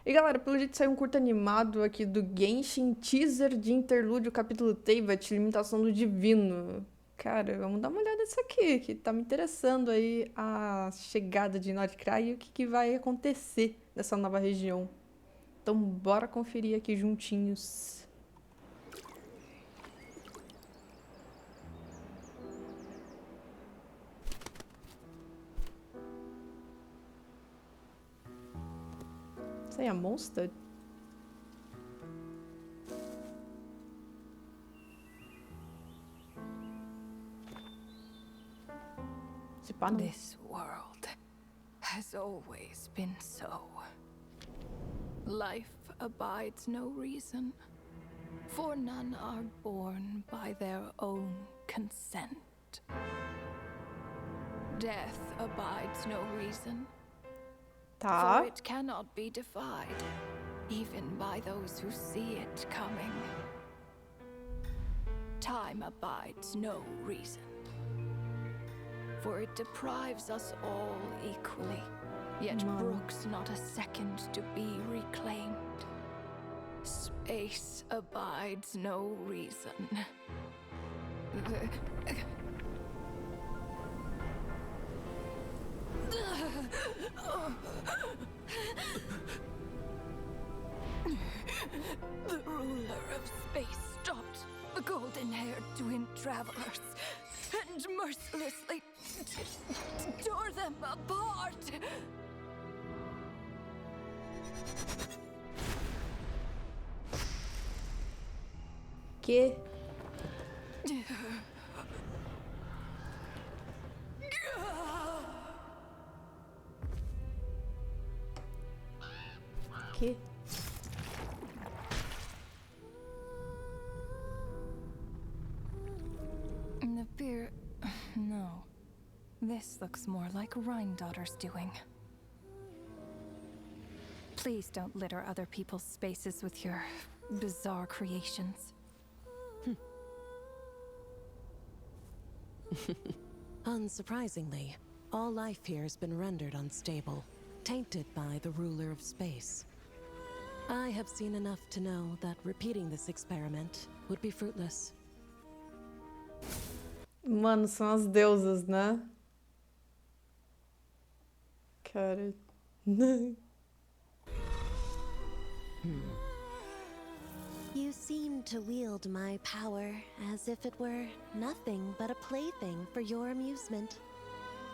E galera, pelo jeito saiu um curto animado aqui do Genshin, teaser de interlúdio, capítulo Teyvat, Limitação do Divino. Cara, vamos dar uma olhada nisso aqui, que tá me interessando aí a chegada de Nordcry e o que vai acontecer nessa nova região. Então bora conferir aqui juntinhos. Isso aí é monster? This world has always been so. Life abides no reason, for none are born by their own consent. Death abides no reason, for it cannot be defied, even by those who see it coming. Time abides no reason, for it deprives us all equally, yet brooks not a second to be reclaimed. Space abides no reason. The ruler of space stopped the golden-haired twin travelers and mercilessly tore them apart. Que? Que? The beer... No. This looks more like Rhine-daughter's doing. Please don't litter other people's spaces with your bizarre creations. Unsurprisingly, all life here has been rendered unstable, tainted by the ruler of space. I have seen enough to know that repeating this experiment would be fruitless. Mano, são as deusas, né? Cara. You seem to wield my power as if it were nothing but a plaything for your amusement.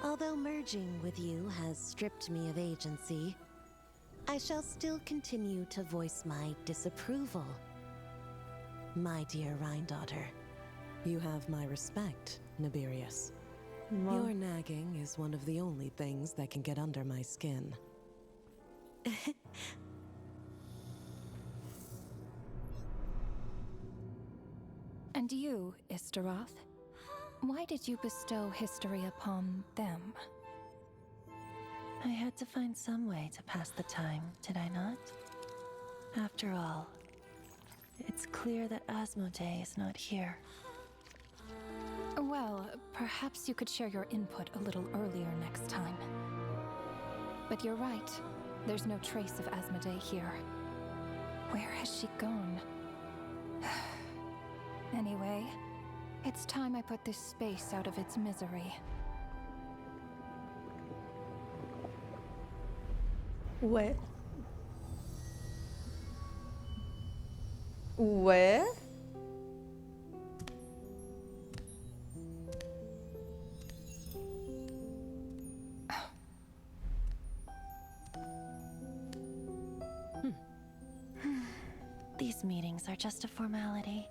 Although merging with you has stripped me of agency, I shall still continue to voice my disapproval. My dear Rhine-daughter, you have my respect, Nibirius. Your nagging is one of the only things that can get under my skin. And you, Istaroth? Why did you bestow history upon them? I had to find some way to pass the time, did I not? After all, it's clear that Asmodee is not here. Well, perhaps you could share your input a little earlier next time. But you're right. There's no trace of Asmodee here. Where has she gone? Anyway, it's time I put this space out of its misery. Ué? Ué? These meetings are just a formality.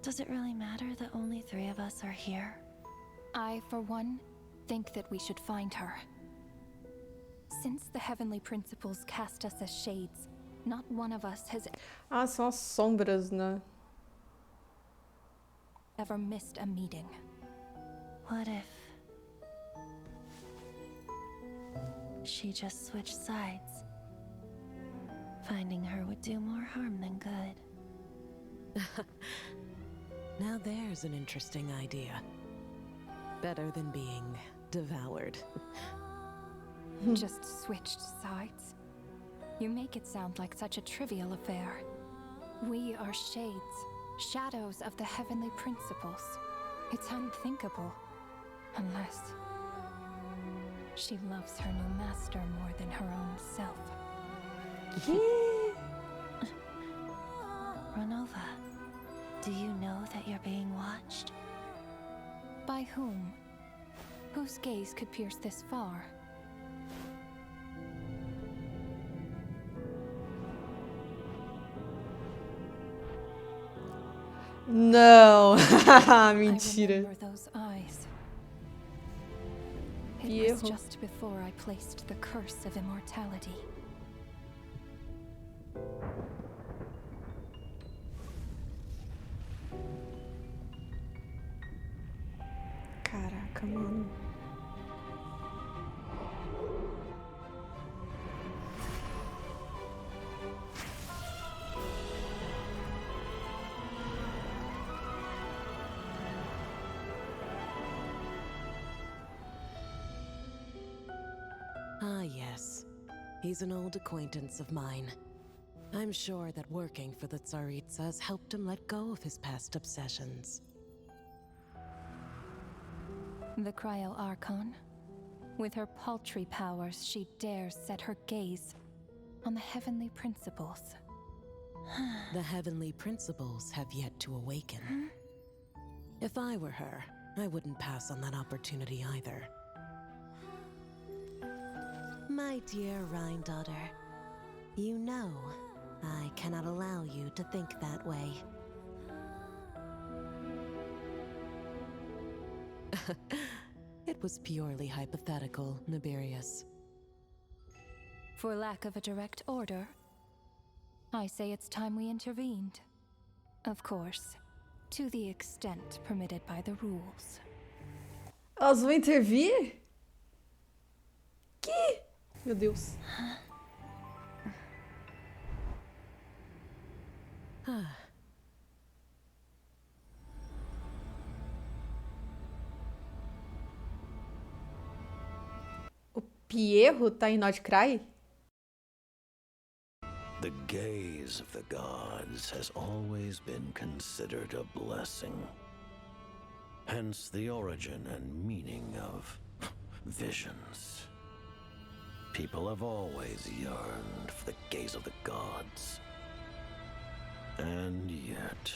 Does it really matter that only 3 of us are here? I, for one, think that we should find her. Since the heavenly principles cast us as shades, not one of us has Ah, são as sombras, né? ever missed a meeting. What if she just switched sides? Finding her would do more harm than good. Now there's an interesting idea. Better than being devoured. Just switched sides. You make it sound like such a trivial affair. We are shades, shadows of the heavenly principles. It's unthinkable, unless she loves her new master more than her own self. Renova, do you know that you're being watched? By whom? Whose gaze could pierce this far? Não! I Mentira. remember those eyes. It was Viejo. just before I placed the curse of immortality. Caraca, mano. Ah, yes. He's an old acquaintance of mine. I'm sure that working for the Tsaritsas helped him let go of his past obsessions. The Cryo Archon. With her paltry powers, she dares set her gaze on the heavenly principles. The heavenly principles have yet to awaken. If I were her, I wouldn't pass on that opportunity either. My dear Rhine daughter, you know I cannot allow you to think that way. It was purely hypothetical, Nibirius. For lack of a direct order, I say it's time we intervened. Of course, to the extent permitted by the rules. Elas vão intervir? Que? Meu Deus. O Pierro tá em Nordcry? The gaze of the gods has always been considered a blessing. Hence the origin and meaning of visions. People have always yearned for the gaze of the gods. And yet,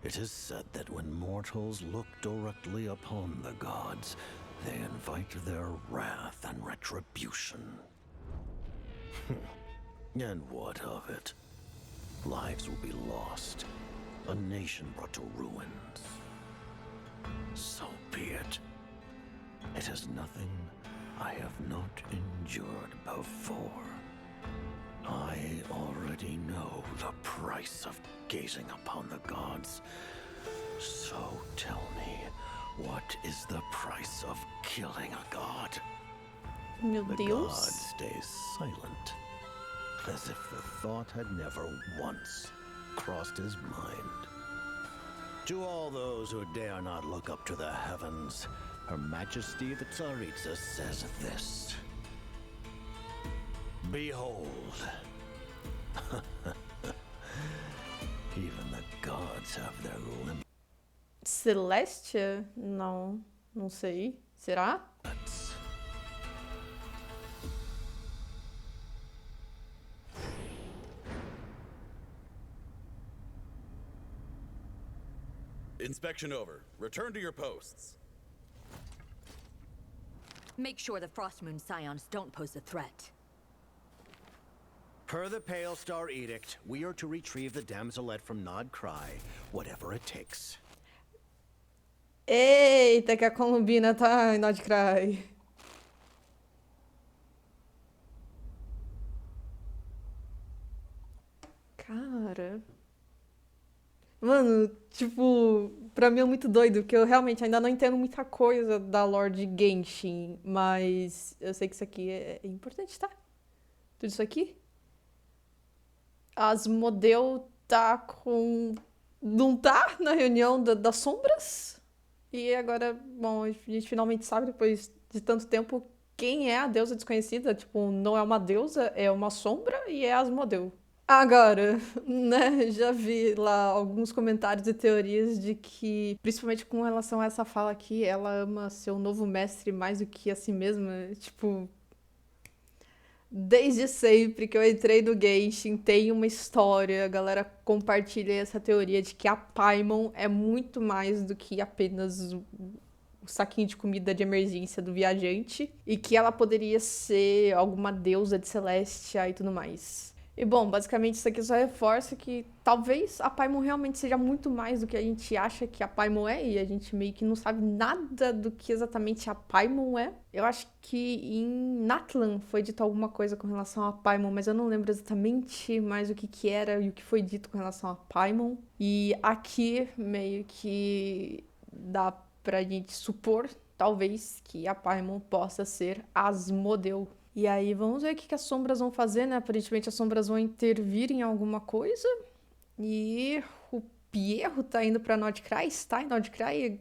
it is said that when mortals look directly upon the gods, they invite their wrath and retribution. And what of it? Lives will be lost, a nation brought to ruins. So be it. It is nothing I have not endured before. I already know the price of gazing upon the gods. So tell me, what is the price of killing a god? Meu The Deus. god stays silent, as if the thought had never once crossed his mind. To all those who dare not look up to the heavens, Her Majesty the Tsaritsa says this. Behold. Even the gods have their limits. Celestia? Não, não sei. Será? Inspection over. Return to your posts. Make sure the Frostmoon Scions don't pose a threat. Per the Pale Star Edict, we are to retrieve the damselette from Nod Cry, whatever it takes. Eita, que a Columbina tá em Nordcry. Cara. Mano, tipo, pra mim é muito doido, porque eu realmente ainda não entendo muita coisa da lore de Genshin, mas eu sei que isso aqui é importante, tá? Tudo isso aqui. As model tá com... Não tá na reunião das sombras? E agora, bom, a gente finalmente sabe, depois de tanto tempo, quem é a deusa desconhecida, tipo, não é uma deusa, é uma sombra e é Asmodeu. Agora, né, já vi lá alguns comentários e teorias de que, principalmente com relação a essa fala aqui, ela ama seu novo mestre mais do que a si mesma, tipo... Desde sempre que eu entrei no Genshin, tem uma história, a galera compartilha essa teoria de que a Paimon é muito mais do que apenas o saquinho de comida de emergência do viajante, e que ela poderia ser alguma deusa de Celestia e tudo mais. E bom, basicamente isso aqui só reforça que talvez a Paimon realmente seja muito mais do que a gente acha que a Paimon é, e a gente meio que não sabe nada do que exatamente a Paimon é. Eu acho que em Natlan foi dito alguma coisa com relação a Paimon, mas eu não lembro exatamente mais o que era e o que foi dito com relação a Paimon. E aqui meio que dá pra gente supor, talvez, que a Paimon possa ser Asmodeu. E aí vamos ver o que as sombras vão fazer, né? Aparentemente as sombras vão intervir em alguma coisa. E o Pierro tá indo pra Nordcry, está em Nordcry.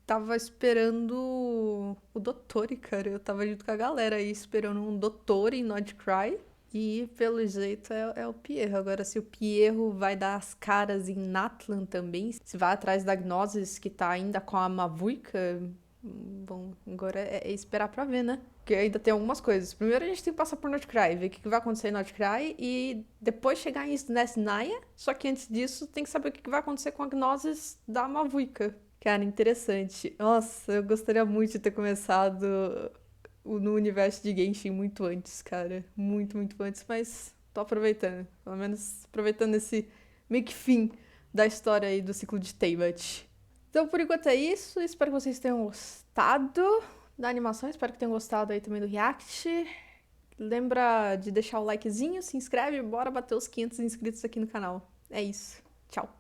Tava esperando o Dottore, cara. Eu tava junto com a galera aí esperando um Dottore em Nordcry. E pelo jeito é o Pierro. Agora, se o Pierro vai dar as caras em Natlan também, se vai atrás da Gnosis, que tá ainda com a Mavuika, bom, agora é esperar pra ver, né? Porque ainda tem algumas coisas. Primeiro a gente tem que passar por Nordcry, ver o que vai acontecer em Nordcry e depois chegar em Nesnaya. Só que antes disso tem que saber o que vai acontecer com a Gnosis da Mavuika. Cara, interessante. Nossa, eu gostaria muito de ter começado no universo de Genshin muito antes, cara. Muito, muito antes, mas tô aproveitando. Pelo menos aproveitando esse meio que fim da história aí do ciclo de Teyvat. Então, por enquanto é isso. Espero que vocês tenham gostado da animação. Espero que tenham gostado aí também do react. Lembra de deixar o likezinho, se inscreve. Bora bater os 500 inscritos aqui no canal. É isso. Tchau.